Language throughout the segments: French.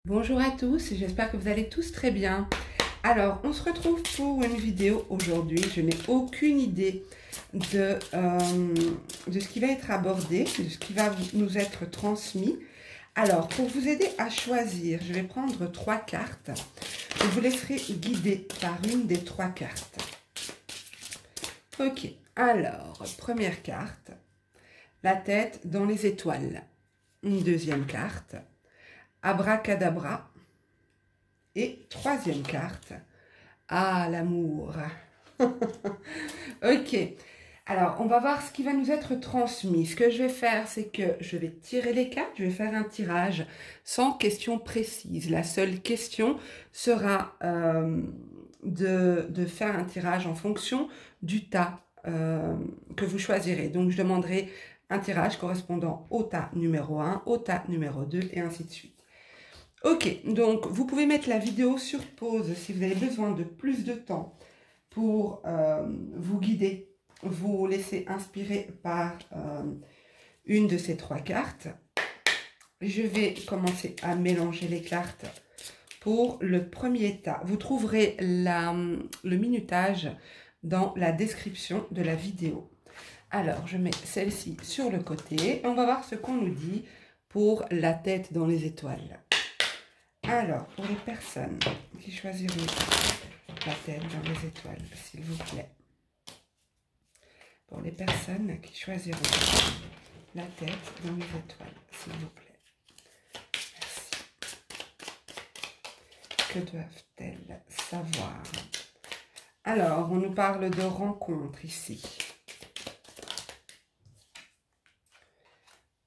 Bonjour à tous, j'espère que vous allez tous très bien. Alors, on se retrouve pour une vidéo aujourd'hui. Je n'ai aucune idée de ce qui va être abordé, de ce qui va nous être transmis. Alors, pour vous aider à choisir, je vais prendre 3 cartes. Je vous laisserai guider par une des 3 cartes. Ok, alors, première carte, la tête dans les étoiles. Une deuxième carte, abracadabra. Et troisième carte, ah, l'amour. Ok, alors on va voir ce qui va nous être transmis. Ce que je vais faire, c'est que je vais tirer les cartes, je vais faire un tirage sans question précise. La seule question sera de faire un tirage en fonction du tas que vous choisirez. Donc je demanderai un tirage correspondant au tas numéro 1, au tas numéro 2 et ainsi de suite. Ok, donc vous pouvez mettre la vidéo sur pause si vous avez besoin de plus de temps pour vous guider, vous laisser inspirer par une de ces 3 cartes. Je vais commencer à mélanger les cartes pour le premier tas. Vous trouverez le minutage dans la description de la vidéo. Alors, je mets celle-ci sur le côté et on va voir ce qu'on nous dit pour la tête dans les étoiles. Alors, pour les personnes qui choisiront la tête dans les étoiles, s'il vous plaît. Pour les personnes qui choisiront la tête dans les étoiles, s'il vous plaît. Merci. Que doivent-elles savoir? Alors, on nous parle de rencontre ici.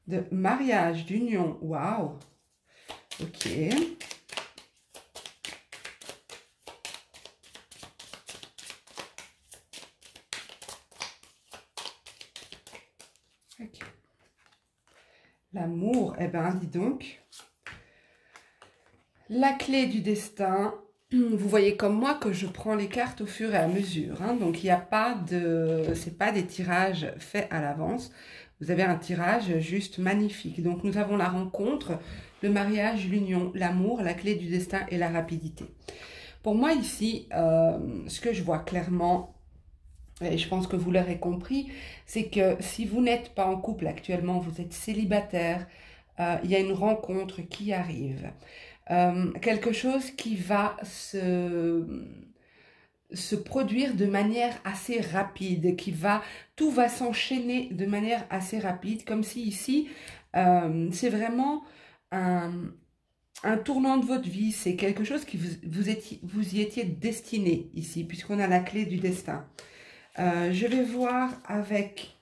De mariage, d'union. Waouh! Ok. Ok. L'amour, eh ben, dis donc. La clé du destin. Vous voyez comme moi que je prends les cartes au fur et à mesure. Hein, donc, il n'y a pas de... c'est pas des tirages faits à l'avance. Vous avez un tirage juste magnifique. Donc, nous avons la rencontre, le mariage, l'union, l'amour, la clé du destin et la rapidité. Pour moi, ici, ce que je vois clairement, et je pense que vous l'aurez compris, c'est que si vous n'êtes pas en couple actuellement, vous êtes célibataire, il y a une rencontre qui arrive. Quelque chose qui va se produire de manière assez rapide, tout va s'enchaîner de manière assez rapide, comme si ici, c'est vraiment un tournant de votre vie, c'est quelque chose qui vous y étiez destiné ici, puisqu'on a la clé du destin. Je vais voir avec,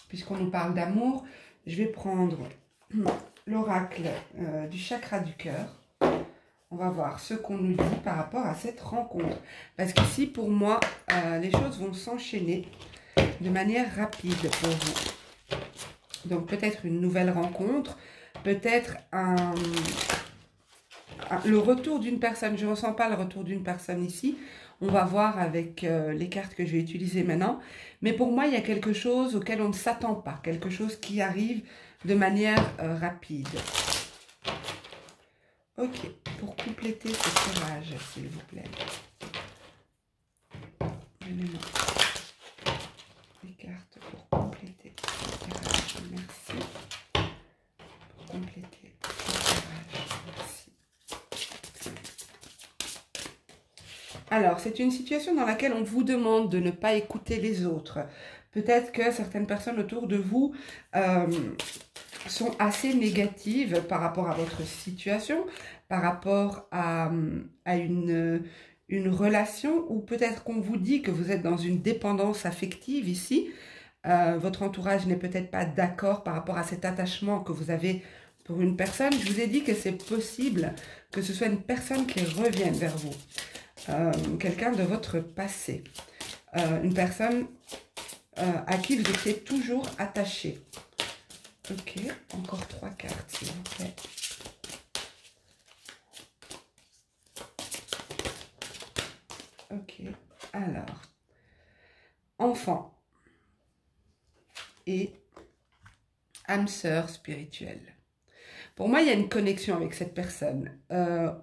puisqu'on nous parle d'amour, je vais prendre l'oracle du chakra du cœur. On va voir ce qu'on nous dit par rapport à cette rencontre. Parce qu'ici, pour moi, les choses vont s'enchaîner de manière rapide pour vous. Donc, peut-être une nouvelle rencontre, peut-être le retour d'une personne. Je ne ressens pas le retour d'une personne ici. On va voir avec les cartes que je vais utiliser maintenant. Mais pour moi, il y a quelque chose auquel on ne s'attend pas. Quelque chose qui arrive de manière rapide. Ok, pour compléter ce tirage, s'il vous plaît. Donnez-moi les cartes pour compléter ce tirage. Merci. Pour compléter ce tirage. Merci. Alors, c'est une situation dans laquelle on vous demande de ne pas écouter les autres. Peut-être que certaines personnes autour de vous sont assez négatives par rapport à votre situation, par rapport à une relation, ou peut-être qu'on vous dit que vous êtes dans une dépendance affective ici. Votre entourage n'est peut-être pas d'accord par rapport à cet attachement que vous avez pour une personne. Je vous ai dit que c'est possible que ce soit une personne qui revienne vers vous. Quelqu'un de votre passé. Une personne à qui vous étiez toujours attaché. Ok, encore 3 cartes, s'il vous plaît. Ok, alors, enfant et âme sœur spirituelle. Pour moi, il y a une connexion avec cette personne.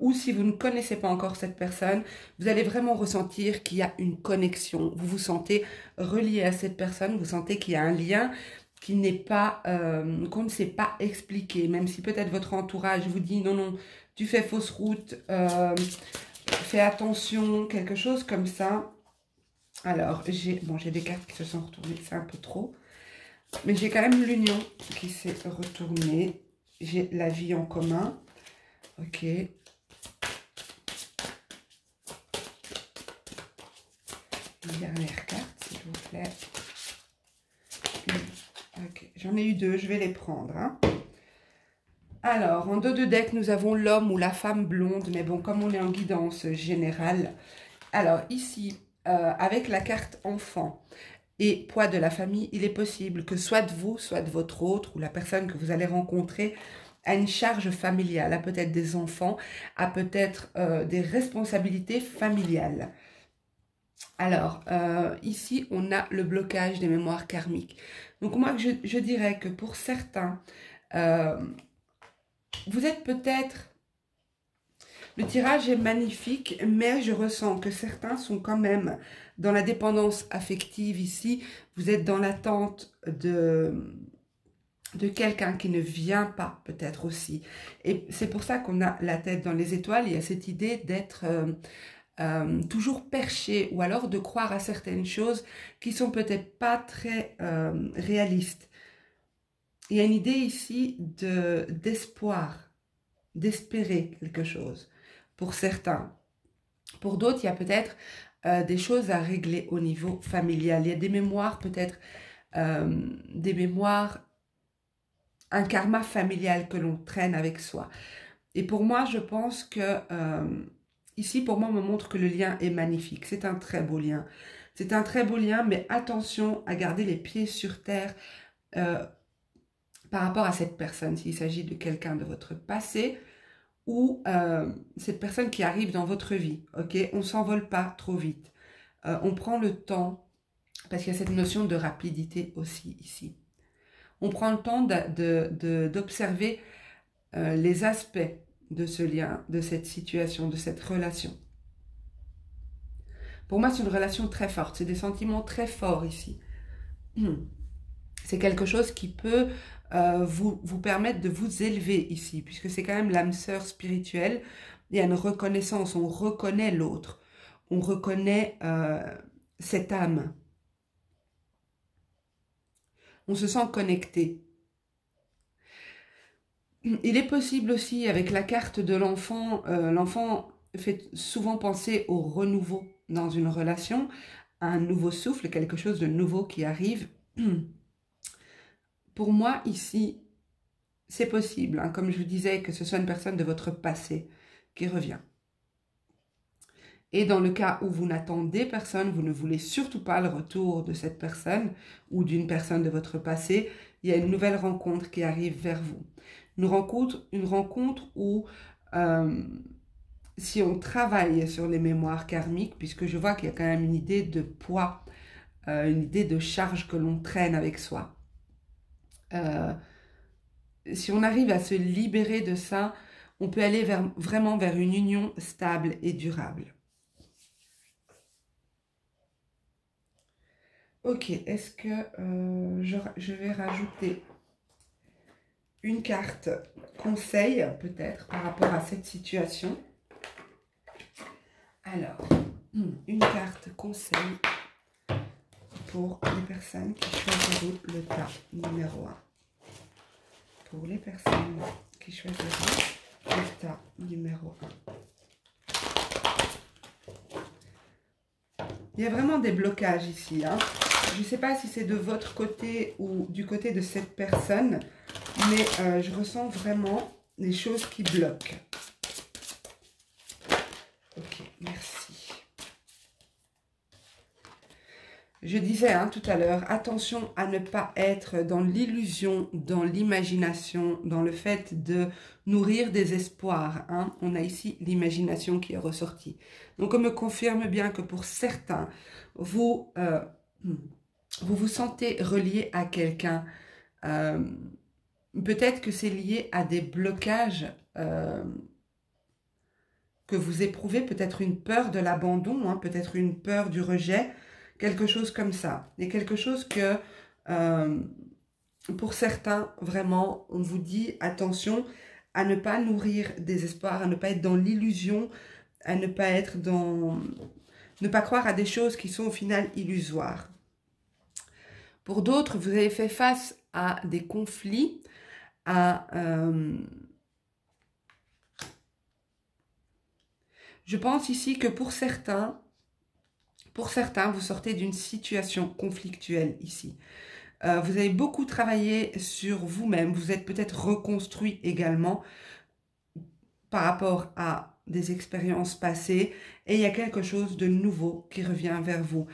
Ou si vous ne connaissez pas encore cette personne, vous allez vraiment ressentir qu'il y a une connexion. Vous vous sentez relié à cette personne, vous sentez qu'il y a un lien qui n'est pas, qu'on ne sait pas expliquer. Même si peut-être votre entourage vous dit non, non, tu fais fausse route, fais attention, quelque chose comme ça. Alors, j'ai des cartes qui se sont retournées, c'est un peu trop. Mais j'ai quand même l'union qui s'est retournée. J'ai la vie en commun. Ok. Une dernière carte, s'il vous plaît. Ok. J'en ai eu deux, je vais les prendre. Hein. Alors, en dos de deck, nous avons l'homme ou la femme blonde. Mais bon, comme on est en guidance générale. Alors, ici, avec la carte enfant et poids de la famille, il est possible que soit de vous, soit de votre autre, ou la personne que vous allez rencontrer, a une charge familiale, a peut-être des enfants, a peut-être des responsabilités familiales. Alors, ici, on a le blocage des mémoires karmiques. Donc, moi, je dirais que pour certains, vous êtes peut-être... Le tirage est magnifique, mais je ressens que certains sont quand même dans la dépendance affective ici. Vous êtes dans l'attente de quelqu'un qui ne vient pas, peut-être aussi. Et c'est pour ça qu'on a la tête dans les étoiles. Il y a cette idée d'être toujours perché ou alors de croire à certaines choses qui sont peut-être pas très réalistes. Il y a une idée ici d'espoir, d'espérer quelque chose. Pour certains. Pour d'autres, il y a peut-être des choses à régler au niveau familial. Il y a des mémoires, peut-être des mémoires, un karma familial que l'on traîne avec soi. Et pour moi, je pense que ici, pour moi, on me montre que le lien est magnifique. C'est un très beau lien. C'est un très beau lien, mais attention à garder les pieds sur terre par rapport à cette personne. S'il s'agit de quelqu'un de votre passé, ou cette personne qui arrive dans votre vie, ok? On ne s'envole pas trop vite. On prend le temps, parce qu'il y a cette notion de rapidité aussi ici. On prend le temps d'observer les aspects de ce lien, de cette situation, de cette relation. Pour moi, c'est une relation très forte. C'est des sentiments très forts ici. C'est quelque chose qui peut vous permettre de vous élever ici, puisque c'est quand même l'âme sœur spirituelle. Il y a une reconnaissance, on reconnaît l'autre, on reconnaît cette âme. On se sent connecté. Il est possible aussi, avec la carte de l'enfant, l'enfant fait souvent penser au renouveau dans une relation, à un nouveau souffle, quelque chose de nouveau qui arrive. Pour moi, ici, c'est possible, hein, comme je vous disais, que ce soit une personne de votre passé qui revient. Et dans le cas où vous n'attendez personne, vous ne voulez surtout pas le retour de cette personne ou d'une personne de votre passé, il y a une nouvelle rencontre qui arrive vers vous. Une rencontre où, si on travaille sur les mémoires karmiques, puisque je vois qu'il y a quand même une idée de poids, une idée de charge que l'on traîne avec soi. Si on arrive à se libérer de ça, on peut aller vraiment vers une union stable et durable. Ok, est-ce que je vais rajouter une carte conseil, peut-être, par rapport à cette situation? Alors, une carte conseil pour les personnes qui choisiront le tas numéro 1. Pour les personnes qui choisiront le tas numéro 1. Il y a vraiment des blocages ici. Hein. Je ne sais pas si c'est de votre côté ou du côté de cette personne, mais je ressens vraiment des choses qui bloquent. Ok, merci. Je disais tout à l'heure, attention à ne pas être dans l'illusion, dans l'imagination, dans le fait de nourrir des espoirs. Hein. On a ici l'imagination qui est ressortie. Donc on me confirme bien que pour certains, vous vous sentez relié à quelqu'un peut-être que c'est lié à des blocages que vous éprouvez, peut-être une peur de l'abandon, hein, peut-être une peur du rejet, quelque chose comme ça. Et quelque chose que, pour certains, vraiment, on vous dit attention à ne pas nourrir des espoirs, à ne pas être dans l'illusion, à ne pas être dans... ne pas croire à des choses qui sont au final illusoires. Pour d'autres, vous avez fait face à des conflits, à... je pense ici que pour certains, vous sortez d'une situation conflictuelle ici. Vous avez beaucoup travaillé sur vous-même, vous êtes peut-être reconstruit également par rapport à des expériences passées et il y a quelque chose de nouveau qui revient vers vous,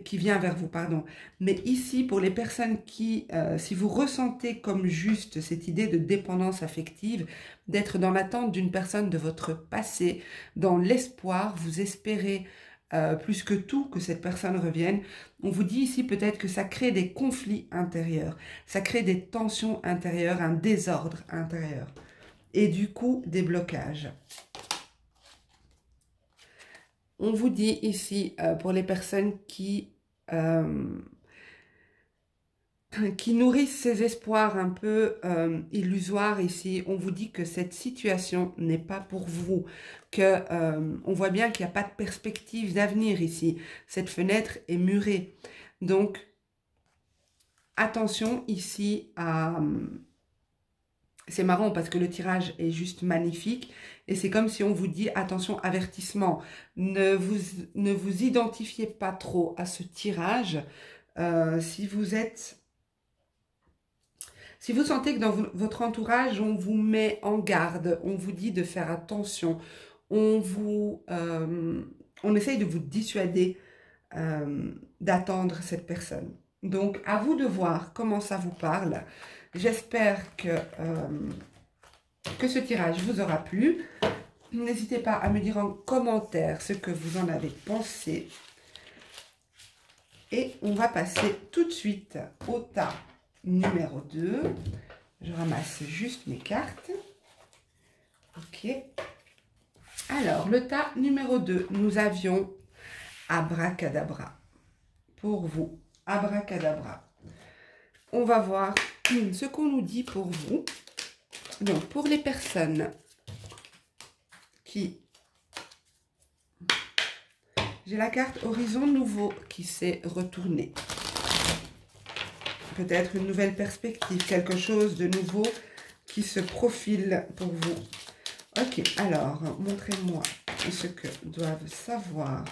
qui vient vers vous, pardon. Mais ici, pour les personnes qui, si vous ressentez comme juste cette idée de dépendance affective, d'être dans l'attente d'une personne de votre passé, dans l'espoir, vous espérez plus que tout que cette personne revienne, on vous dit ici peut-être que ça crée des conflits intérieurs, ça crée des tensions intérieures, un désordre intérieur et du coup des blocages. On vous dit ici, pour les personnes qui nourrissent ces espoirs un peu illusoires ici, on vous dit que cette situation n'est pas pour vous, que on voit bien qu'il n'y a pas de perspective d'avenir ici. Cette fenêtre est murée. Donc, attention ici à... C'est marrant parce que le tirage est juste magnifique et c'est comme si on vous dit, attention, avertissement, ne vous identifiez pas trop à ce tirage. Si vous sentez que dans votre entourage, on vous met en garde, on vous dit de faire attention, on essaye de vous dissuader d'attendre cette personne. Donc, à vous de voir comment ça vous parle. J'espère que ce tirage vous aura plu. N'hésitez pas à me dire en commentaire ce que vous en avez pensé. Et on va passer tout de suite au tas numéro 2. Je ramasse juste mes cartes. Ok. Alors, le tas numéro 2, nous avions Abracadabra. Pour vous, Abracadabra. On va voir ce qu'on nous dit pour vous. Donc, pour les personnes qui... J'ai la carte Horizon Nouveau qui s'est retournée. Peut-être une nouvelle perspective, quelque chose de nouveau qui se profile pour vous. Ok, alors, montrez-moi ce que doivent savoir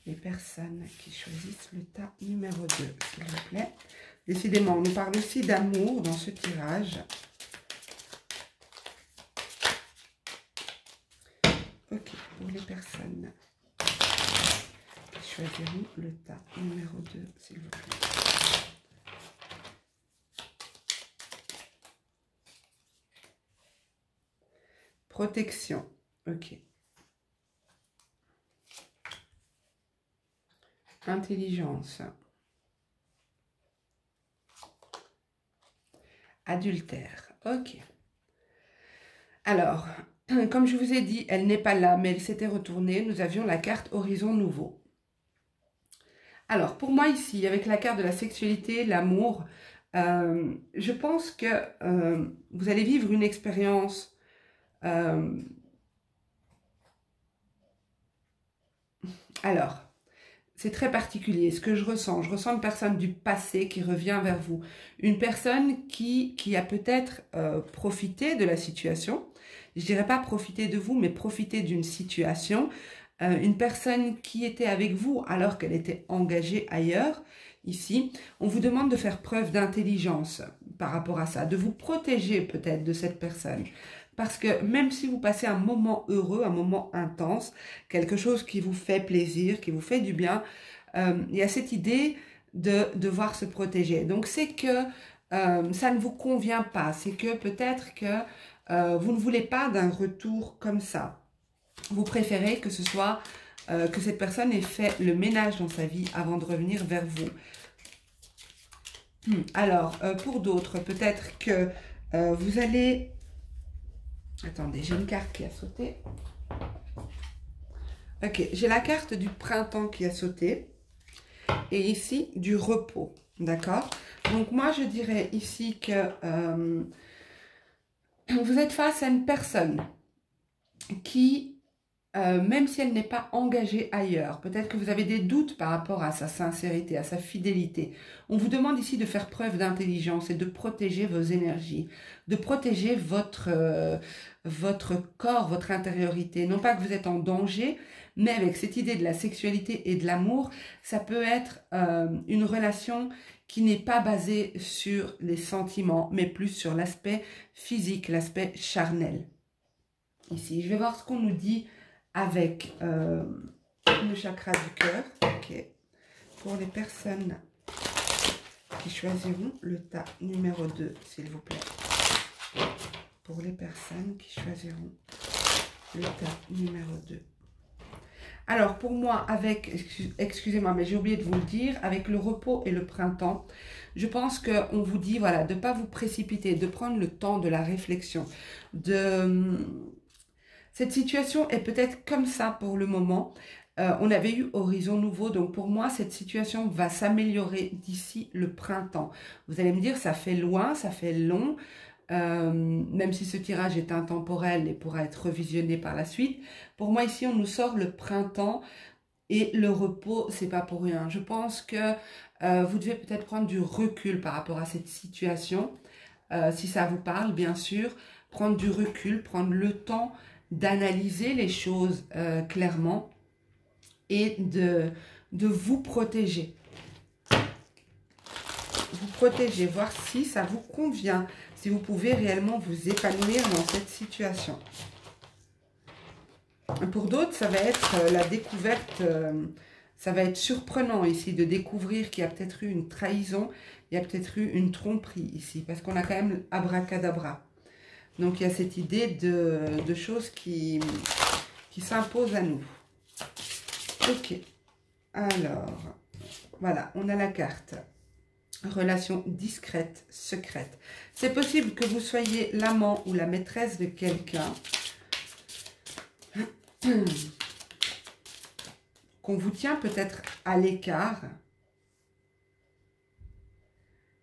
les personnes qui choisissent le tas numéro 2, s'il vous plaît. Décidément, on nous parle aussi d'amour dans ce tirage. Ok, pour les personnes qui choisiront le tas numéro 2, s'il vous plaît. Protection, ok. Intelligence. Adultère, ok. Alors, comme je vous ai dit, elle n'est pas là, mais elle s'était retournée. Nous avions la carte Horizon Nouveau. Alors, pour moi ici, avec la carte de la sexualité, l'amour, je pense que vous allez vivre une expérience alors, c'est très particulier. Ce que je ressens une personne du passé qui revient vers vous. Une personne qui a peut-être profité de la situation. Je dirais pas profiter de vous, mais profiter d'une situation. Une personne qui était avec vous alors qu'elle était engagée ailleurs. Ici, on vous demande de faire preuve d'intelligence par rapport à ça, de vous protéger peut-être de cette personne. Parce que même si vous passez un moment heureux, un moment intense, quelque chose qui vous fait plaisir, qui vous fait du bien, il y a cette idée de devoir se protéger. Donc c'est que ça ne vous convient pas, c'est que peut-être que vous ne voulez pas d'un retour comme ça. Vous préférez que ce soit que cette personne ait fait le ménage dans sa vie avant de revenir vers vous. Alors, pour d'autres, peut-être que vous allez... Attendez, j'ai une carte qui a sauté. Ok, j'ai la carte du printemps qui a sauté. Et ici, du repos. D'accord? Donc, moi, je dirais ici que vous êtes face à une personne qui... même si elle n'est pas engagée ailleurs, peut-être que vous avez des doutes par rapport à sa sincérité, à sa fidélité. On vous demande ici de faire preuve d'intelligence et de protéger vos énergies, de protéger votre corps, votre intériorité. Non pas que vous êtes en danger, mais avec cette idée de la sexualité et de l'amour, ça peut être une relation qui n'est pas basée sur les sentiments, mais plus sur l'aspect physique, l'aspect charnel. Ici, je vais voir ce qu'on nous dit avec le chakra du cœur. Ok. Pour les personnes qui choisiront le tas numéro 2, s'il vous plaît. Pour les personnes qui choisiront le tas numéro 2. Alors, pour moi, avec, excusez-moi, mais j'ai oublié de vous le dire, avec le repos et le printemps, je pense qu'on vous dit, voilà, de ne pas vous précipiter, de prendre le temps de la réflexion, Cette situation est peut-être comme ça pour le moment. On avait eu Horizon Nouveau, donc pour moi, cette situation va s'améliorer d'ici le printemps. Vous allez me dire, ça fait loin, ça fait long, même si ce tirage est intemporel et pourra être revisionné par la suite. Pour moi, ici, on nous sort le printemps et le repos, c'est pas pour rien. Je pense que vous devez peut-être prendre du recul par rapport à cette situation, si ça vous parle, bien sûr. Prendre du recul, prendre le temps d'analyser les choses clairement et de vous protéger. Vous protéger, voir si ça vous convient, si vous pouvez réellement vous épanouir dans cette situation. Pour d'autres, ça va être la découverte, ça va être surprenant ici de découvrir qu'il y a peut-être eu une trahison, il y a peut-être eu une tromperie ici, parce qu'on a quand même abracadabra. Donc, il y a cette idée de choses qui s'imposent à nous. Ok. Alors, voilà, on a la carte. Relation discrète, secrète. C'est possible que vous soyez l'amant ou la maîtresse de quelqu'un. Qu'on vous tient peut-être à l'écart.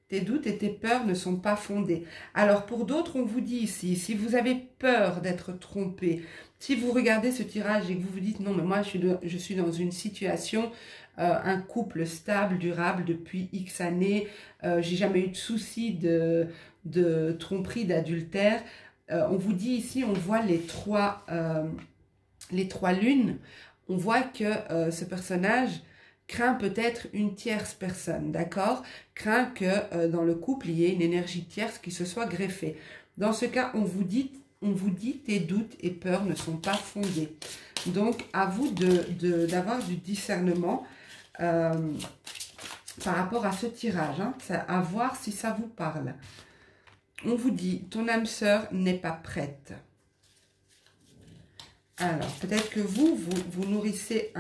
Tes doutes et tes peurs ne sont pas fondés. Alors, pour d'autres, on vous dit ici, si vous avez peur d'être trompé, si vous regardez ce tirage et que vous vous dites, non, mais moi, je suis dans une situation, un couple stable, durable depuis X années, j'ai jamais eu de soucis de tromperie, d'adultère. On vous dit ici, on voit les trois lunes, on voit que ce personnage craint peut-être une tierce personne, d'accord? Craint que dans le couple, il y ait une énergie tierce qui se soit greffée. Dans ce cas, on vous dit tes doutes et peurs ne sont pas fondés. Donc, à vous d'avoir du discernement par rapport à ce tirage, hein, à voir si ça vous parle. On vous dit, ton âme sœur n'est pas prête. Alors, peut-être que vous nourrissez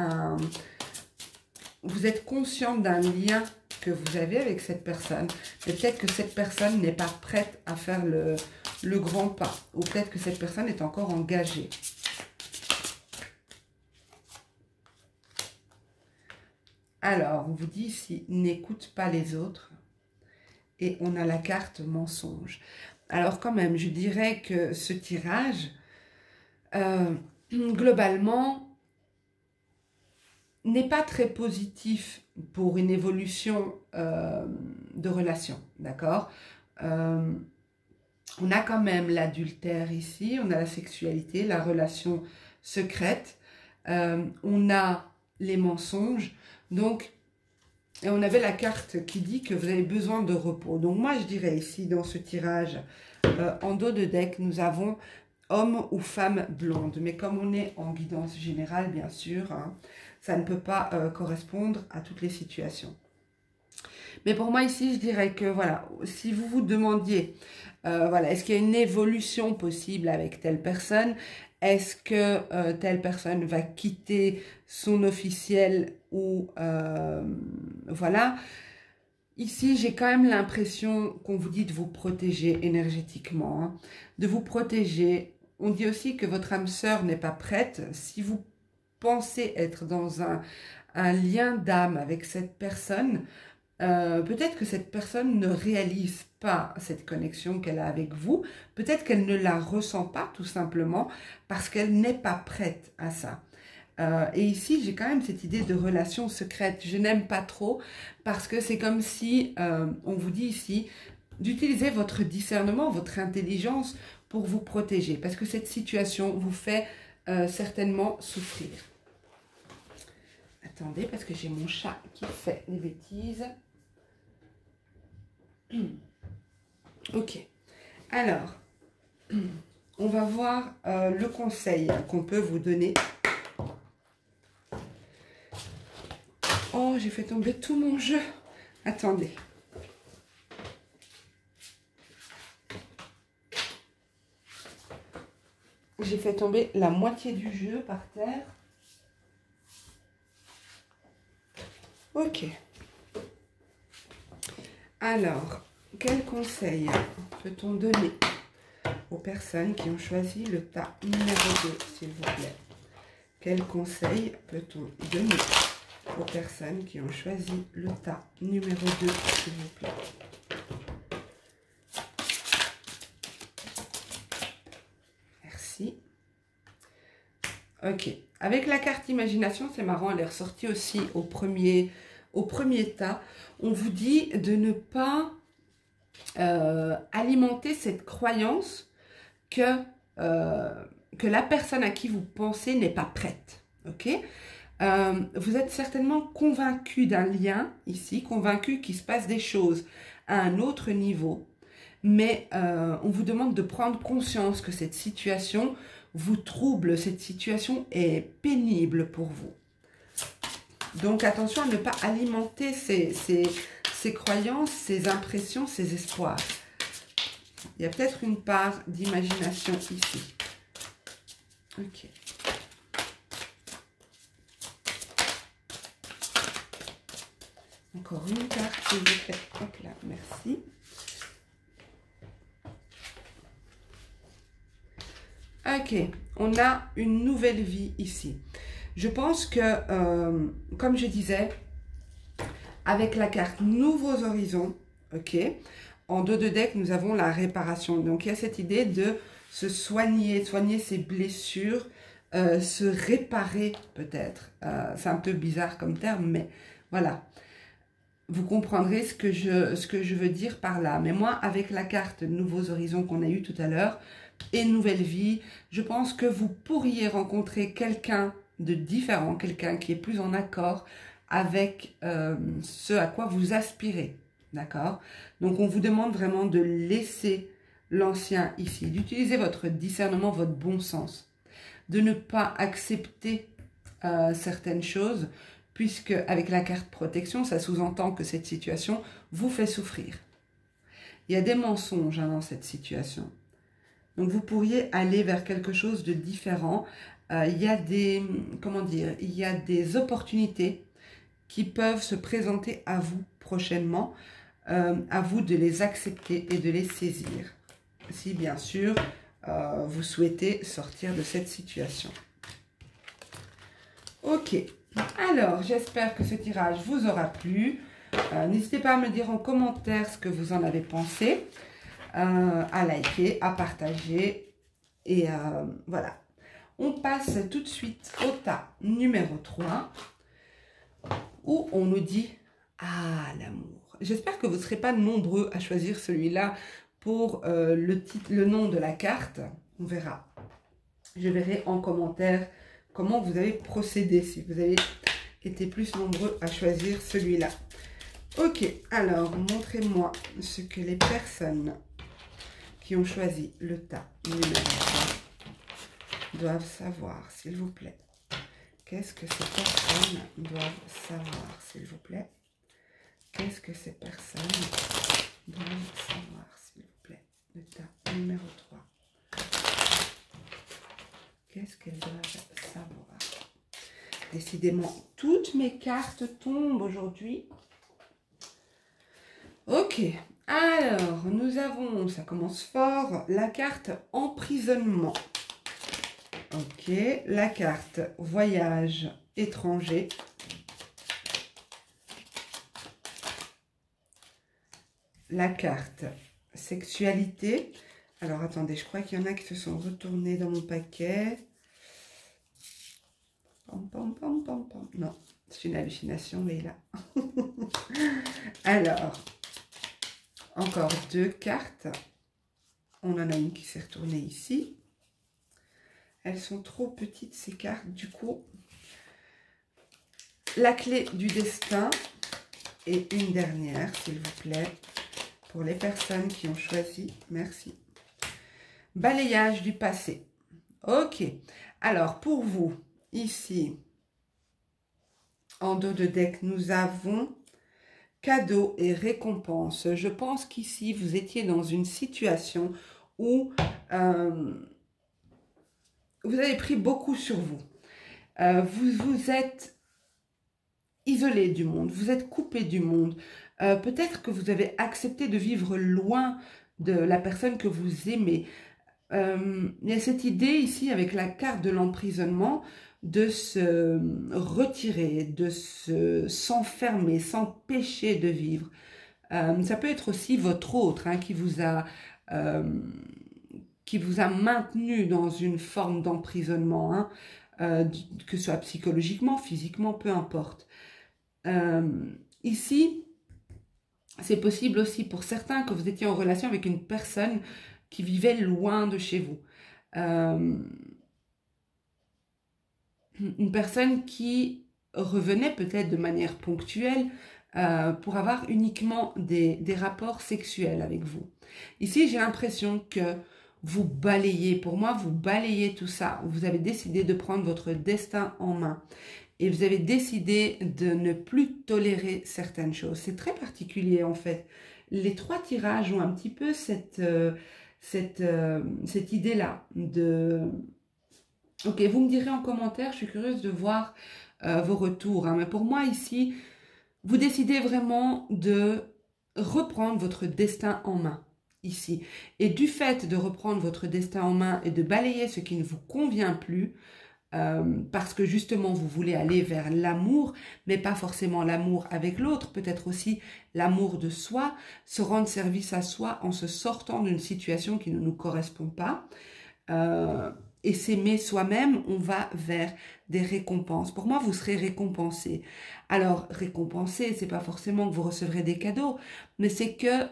vous êtes conscient d'un lien que vous avez avec cette personne, mais peut-être que cette personne n'est pas prête à faire le grand pas, ou peut-être que cette personne est encore engagée. Alors, on vous dit ici, n'écoute pas les autres, et on a la carte mensonge. Alors quand même, je dirais que ce tirage, globalement, n'est pas très positif pour une évolution de relation, d'accord? On a quand même l'adultère ici, on a la sexualité, la relation secrète, on a les mensonges, donc, et on avait la carte qui dit que vous avez besoin de repos. Donc moi, je dirais ici, dans ce tirage, en dos de deck, nous avons homme ou femme blonde. Mais comme on est en guidance générale, bien sûr, hein, ça ne peut pas correspondre à toutes les situations. Mais pour moi ici, je dirais que voilà, si vous vous demandiez, voilà, est-ce qu'il y a une évolution possible avec telle personne? Est-ce que telle personne va quitter son officiel ou voilà? Ici, j'ai quand même l'impression qu'on vous dit de vous protéger énergétiquement, hein, de vous protéger. On dit aussi que votre âme sœur n'est pas prête. Si vous pensez être dans un lien d'âme avec cette personne, peut-être que cette personne ne réalise pas cette connexion qu'elle a avec vous. Peut-être qu'elle ne la ressent pas tout simplement parce qu'elle n'est pas prête à ça. Et ici, j'ai quand même cette idée de relation secrète. Je n'aime pas trop parce que c'est comme si, on vous dit ici, d'utiliser votre discernement, votre intelligence pour vous protéger. Parce que cette situation vous fait certainement souffrir. Attendez, parce que j'ai mon chat qui fait des bêtises. Ok. Alors, on va voir le conseil qu'on peut vous donner. Oh, j'ai fait tomber tout mon jeu. Attendez. J'ai fait tomber la moitié du jeu par terre. Ok. Alors, quel conseil peut-on donner aux personnes qui ont choisi le tas numéro 2, s'il vous plaît? Quel conseil peut-on donner aux personnes qui ont choisi le tas numéro 2, s'il vous plaît? Merci. Ok. Avec la carte imagination, c'est marrant, elle est ressortie aussi au premier tas. On vous dit de ne pas alimenter cette croyance que la personne à qui vous pensez n'est pas prête. Ok? Vous êtes certainement convaincu d'un lien ici, convaincu qu'il se passe des choses à un autre niveau, mais on vous demande de prendre conscience que cette situation vous trouble, cette situation est pénible pour vous. Donc attention à ne pas alimenter ces croyances, ces impressions, ces espoirs. Il y a peut-être une part d'imagination ici. Ok. Encore une carte, s'il vous plaît. Hop là, merci. Ok, on a une nouvelle vie ici. Je pense que, comme je disais, avec la carte Nouveaux Horizons, ok, en dos de deck, nous avons la réparation. Donc, il y a cette idée de se soigner, soigner ses blessures, se réparer peut-être. C'est un peu bizarre comme terme, mais voilà. Vous comprendrez ce que je veux dire par là. Mais moi, avec la carte Nouveaux Horizons qu'on a eu tout à l'heure et Nouvelle Vie, je pense que vous pourriez rencontrer quelqu'un de différent, quelqu'un qui est plus en accord avec ce à quoi vous aspirez. D'accord? Donc, on vous demande vraiment de laisser l'ancien ici, d'utiliser votre discernement, votre bon sens, de ne pas accepter certaines choses, puisque avec la carte protection, ça sous-entend que cette situation vous fait souffrir. Il y a des mensonges dans cette situation. Donc, vous pourriez aller vers quelque chose de différent. Il y a des, comment dire, il y a des opportunités qui peuvent se présenter à vous prochainement. À vous de les accepter et de les saisir. Si, bien sûr, vous souhaitez sortir de cette situation. Ok. Alors, j'espère que ce tirage vous aura plu. N'hésitez pas à me dire en commentaire ce que vous en avez pensé, à liker, à partager. Et voilà. On passe tout de suite au tas numéro 3, où on nous dit « Ah, l'amour ». J'espère que vous ne serez pas nombreux à choisir celui-là pour le nom de la carte. On verra. Je verrai en commentaire comment vous avez procédé, si vous avez été plus nombreux à choisir celui-là. Ok, alors montrez-moi ce que les personnes qui ont choisi le tas numéro 3 doivent savoir, s'il vous plaît. Qu'est-ce que ces personnes doivent savoir, s'il vous plaît? Qu'est-ce que ces personnes doivent savoir, s'il vous plaît? Le tas numéro 3. Qu'est-ce qu'elles doivent savoir? Décidément, toutes mes cartes tombent aujourd'hui. Ok, alors nous avons, ça commence fort, la carte emprisonnement. Ok, la carte voyage étranger. La carte sexualité. Alors attendez, je crois qu'il y en a qui se sont retournés dans mon paquet. Pam, pam, pam, pam, pam. Non, c'est une hallucination, mais là. Alors, encore 2 cartes. On en a une qui s'est retournée ici. Elles sont trop petites, ces cartes. Du coup, la clé du destin. Et une dernière, s'il vous plaît, pour les personnes qui ont choisi. Merci. Balayage du passé. Ok. Alors, pour vous, ici, en dos de deck, nous avons cadeaux et récompenses. Je pense qu'ici, vous étiez dans une situation où vous avez pris beaucoup sur vous. Vous vous êtes isolé du monde, vous êtes coupé du monde. Peut-être que vous avez accepté de vivre loin de la personne que vous aimez. Il y a cette idée ici avec la carte de l'emprisonnement de se retirer, de s'enfermer, s'empêcher de vivre. Ça peut être aussi votre autre qui vous a maintenu dans une forme d'emprisonnement, que ce soit psychologiquement, physiquement, peu importe. Ici, c'est possible aussi pour certains que vous étiez en relation avec une personne qui vivait loin de chez vous. Une personne qui revenait peut-être de manière ponctuelle pour avoir uniquement des rapports sexuels avec vous. Ici, j'ai l'impression que vous balayez, pour moi, vous balayez tout ça. Vous avez décidé de prendre votre destin en main. Et vous avez décidé de ne plus tolérer certaines choses. C'est très particulier en fait. Les 3 tirages ont un petit peu cette idée-là de... Ok, vous me direz en commentaire, je suis curieuse de voir vos retours. Mais pour moi ici, vous décidez vraiment de reprendre votre destin en main. Ici. Et du fait de reprendre votre destin en main et de balayer ce qui ne vous convient plus, parce que justement vous voulez aller vers l'amour, mais pas forcément l'amour avec l'autre, peut-être aussi l'amour de soi, se rendre service à soi en se sortant d'une situation qui ne nous correspond pas, et s'aimer soi-même, on va vers des récompenses. Pour moi, vous serez récompensé. Alors, récompensé, c'est pas forcément que vous recevrez des cadeaux, mais c'est que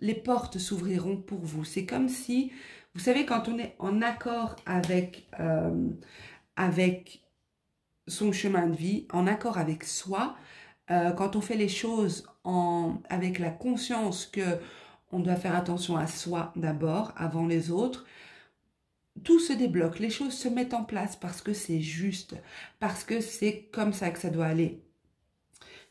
les portes s'ouvriront pour vous. C'est comme si, vous savez, quand on est en accord avec son chemin de vie, en accord avec soi, quand on fait les choses avec la conscience que on doit faire attention à soi d'abord, avant les autres, tout se débloque, les choses se mettent en place parce que c'est juste, parce que c'est comme ça que ça doit aller.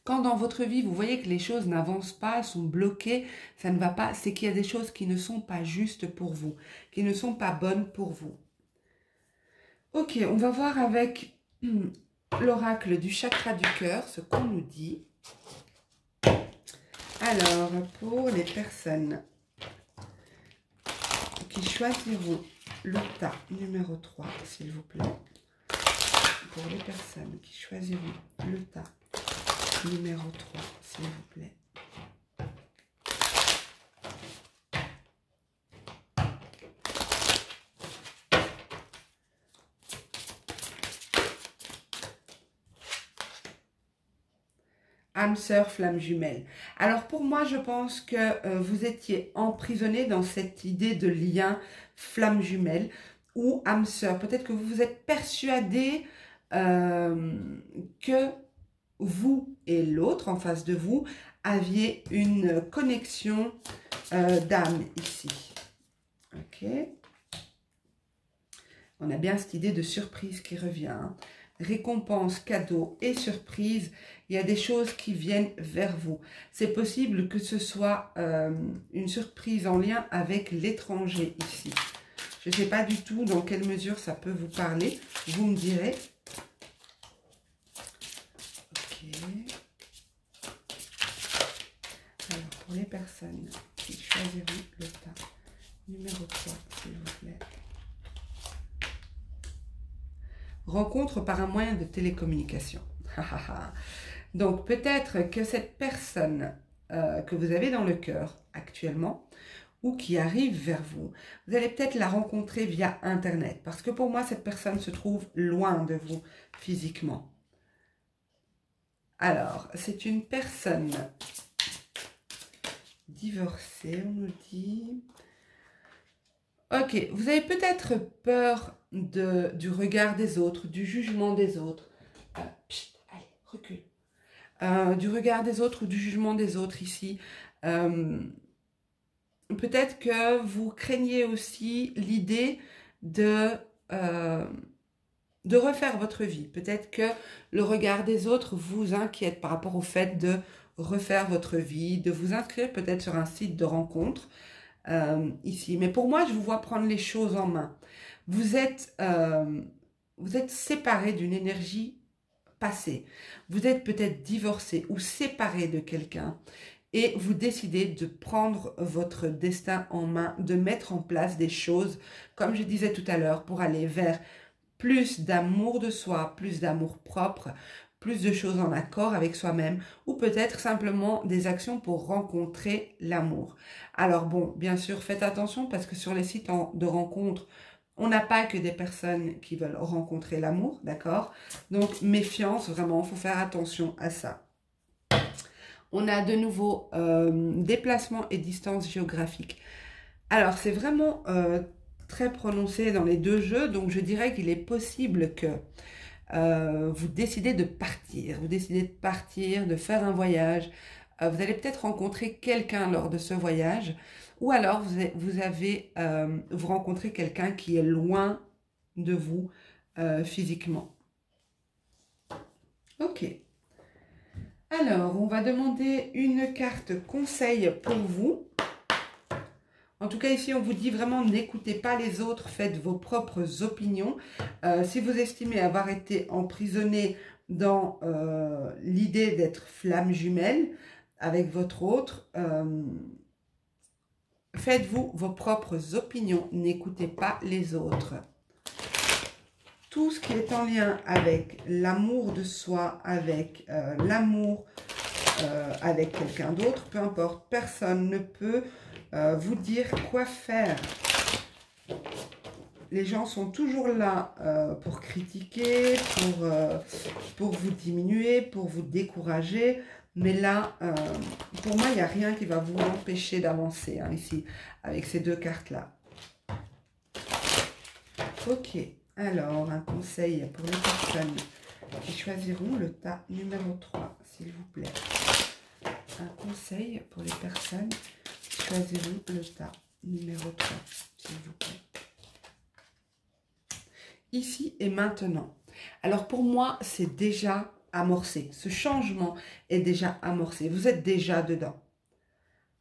Quand dans votre vie, vous voyez que les choses n'avancent pas, sont bloquées, ça ne va pas, c'est qu'il y a des choses qui ne sont pas justes pour vous, qui ne sont pas bonnes pour vous. Ok, on va voir avec l'oracle du chakra du cœur ce qu'on nous dit. Alors, pour les personnes qui choisiront le tas numéro 3, s'il vous plaît. Pour les personnes qui choisiront le tas numéro 3, s'il vous plaît. Âme sœur, flamme jumelle. Alors pour moi, je pense que vous étiez emprisonné dans cette idée de lien flamme jumelle ou âme sœur. Peut-être que vous vous êtes persuadé que vous et l'autre en face de vous aviez une connexion d'âme ici. Ok. On a bien cette idée de surprise qui revient. Hein. Récompense, cadeau et surprise, il y a des choses qui viennent vers vous. C'est possible que ce soit une surprise en lien avec l'étranger ici. Je ne sais pas du tout dans quelle mesure ça peut vous parler. Vous me direz. Ok. Alors, pour les personnes qui choisiront le tas numéro 3, s'il vous plaît. Rencontre par un moyen de télécommunication. Donc, peut-être que cette personne que vous avez dans le cœur actuellement, ou qui arrive vers vous, vous allez peut-être la rencontrer via Internet. Parce que pour moi, cette personne se trouve loin de vous physiquement. Alors, c'est une personne divorcée, on nous dit. Ok, vous avez peut-être peur du regard des autres, du jugement des autres. Pchit, allez, recule. Du regard des autres ou du jugement des autres ici. Peut-être que vous craignez aussi l'idée de refaire votre vie. Peut-être que le regard des autres vous inquiète par rapport au fait de refaire votre vie, de vous inscrire peut-être sur un site de rencontre ici. Mais pour moi, je vous vois prendre les choses en main. Vous êtes séparé d'une énergie passée. Vous êtes peut-être divorcé ou séparé de quelqu'un et vous décidez de prendre votre destin en main, de mettre en place des choses, comme je disais tout à l'heure, pour aller vers plus d'amour de soi, plus d'amour propre, plus de choses en accord avec soi-même, ou peut-être simplement des actions pour rencontrer l'amour. Alors bon, bien sûr, faites attention parce que sur les sites de rencontres, on n'a pas que des personnes qui veulent rencontrer l'amour, d'accord? Donc, méfiance, vraiment, il faut faire attention à ça. On a de nouveau déplacement et distance géographique. Alors, c'est vraiment très prononcé dans les deux jeux, donc je dirais qu'il est possible que vous décidez de partir. Vous décidez de partir, de faire un voyage. Vous allez peut-être rencontrer quelqu'un lors de ce voyage. Ou alors, vous rencontrez quelqu'un qui est loin de vous physiquement. Ok. Alors, on va demander une carte conseil pour vous. En tout cas, ici, on vous dit vraiment, n'écoutez pas les autres, faites vos propres opinions. Si vous estimez avoir été emprisonné dans l'idée d'être flamme jumelle avec votre autre, faites-vous vos propres opinions, n'écoutez pas les autres. Tout ce qui est en lien avec l'amour de soi, avec l'amour avec quelqu'un d'autre, peu importe, personne ne peut vous dire quoi faire. Les gens sont toujours là pour critiquer, pour vous diminuer, pour vous décourager. Mais là, pour moi, il n'y a rien qui va vous empêcher d'avancer hein, ici, avec ces deux cartes-là. Ok, alors un conseil pour les personnes qui choisiront le tas numéro 3, s'il vous plaît. Un conseil pour les personnes qui choisiront le tas numéro 3, s'il vous plaît. Ici et maintenant. Alors pour moi, c'est déjà amorcé. Ce changement est déjà amorcé. Vous êtes déjà dedans.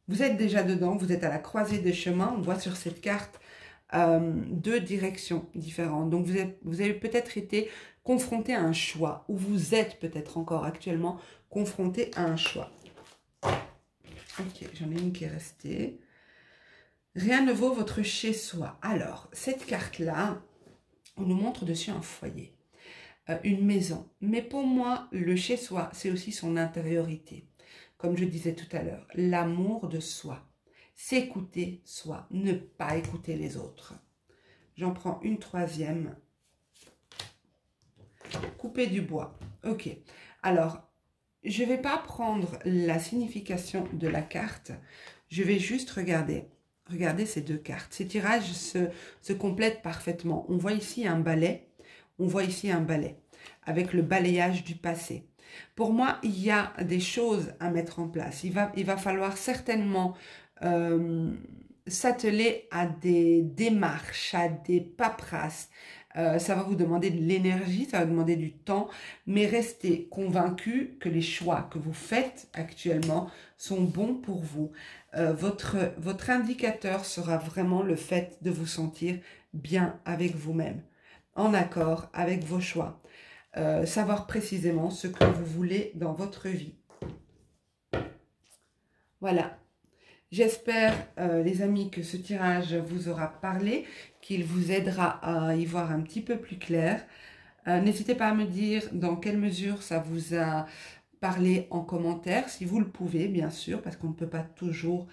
Vous êtes déjà dedans, vous êtes à la croisée des chemins. On voit sur cette carte deux directions différentes. Donc vous avez peut-être été confronté à un choix, ou vous êtes peut-être encore actuellement confronté à un choix. Ok, j'en ai une qui est restée. Rien ne vaut votre chez-soi. Alors, cette carte-là, on nous montre dessus un foyer, une maison. Mais pour moi, le chez-soi, c'est aussi son intériorité. Comme je disais tout à l'heure, l'amour de soi. S'écouter soi, ne pas écouter les autres. J'en prends une troisième. Couper du bois. Ok. Alors, je ne vais pas prendre la signification de la carte. Je vais juste regarder. Regardez ces deux cartes. Ces tirages se complètent parfaitement. On voit ici un balai. On voit ici un balai avec le balayage du passé. Pour moi, il y a des choses à mettre en place. Il va falloir certainement s'atteler à des démarches, à des paperasses. Ça va vous demander de l'énergie, ça va demander du temps, mais restez convaincu que les choix que vous faites actuellement sont bons pour vous. Votre indicateur sera vraiment le fait de vous sentir bien avec vous-même, en accord avec vos choix. Savoir précisément ce que vous voulez dans votre vie. Voilà. J'espère, les amis, que ce tirage vous aura parlé, qu'il vous aidera à y voir un petit peu plus clair. N'hésitez pas à me dire dans quelle mesure ça vous a parlé en commentaire, si vous le pouvez, bien sûr, parce qu'on ne peut pas toujours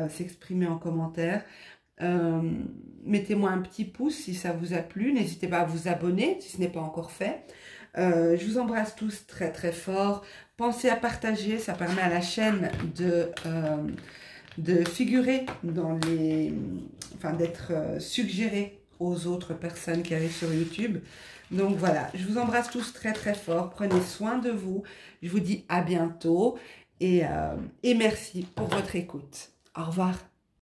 s'exprimer en commentaire. Mettez-moi un petit pouce si ça vous a plu. N'hésitez pas à vous abonner si ce n'est pas encore fait. Je vous embrasse tous très très fort. Pensez à partager, ça permet à la chaîne de figurer dans les... enfin d'être suggéré aux autres personnes qui arrivent sur YouTube. Donc voilà, je vous embrasse tous très très fort. Prenez soin de vous. Je vous dis à bientôt et merci pour votre écoute. Au revoir.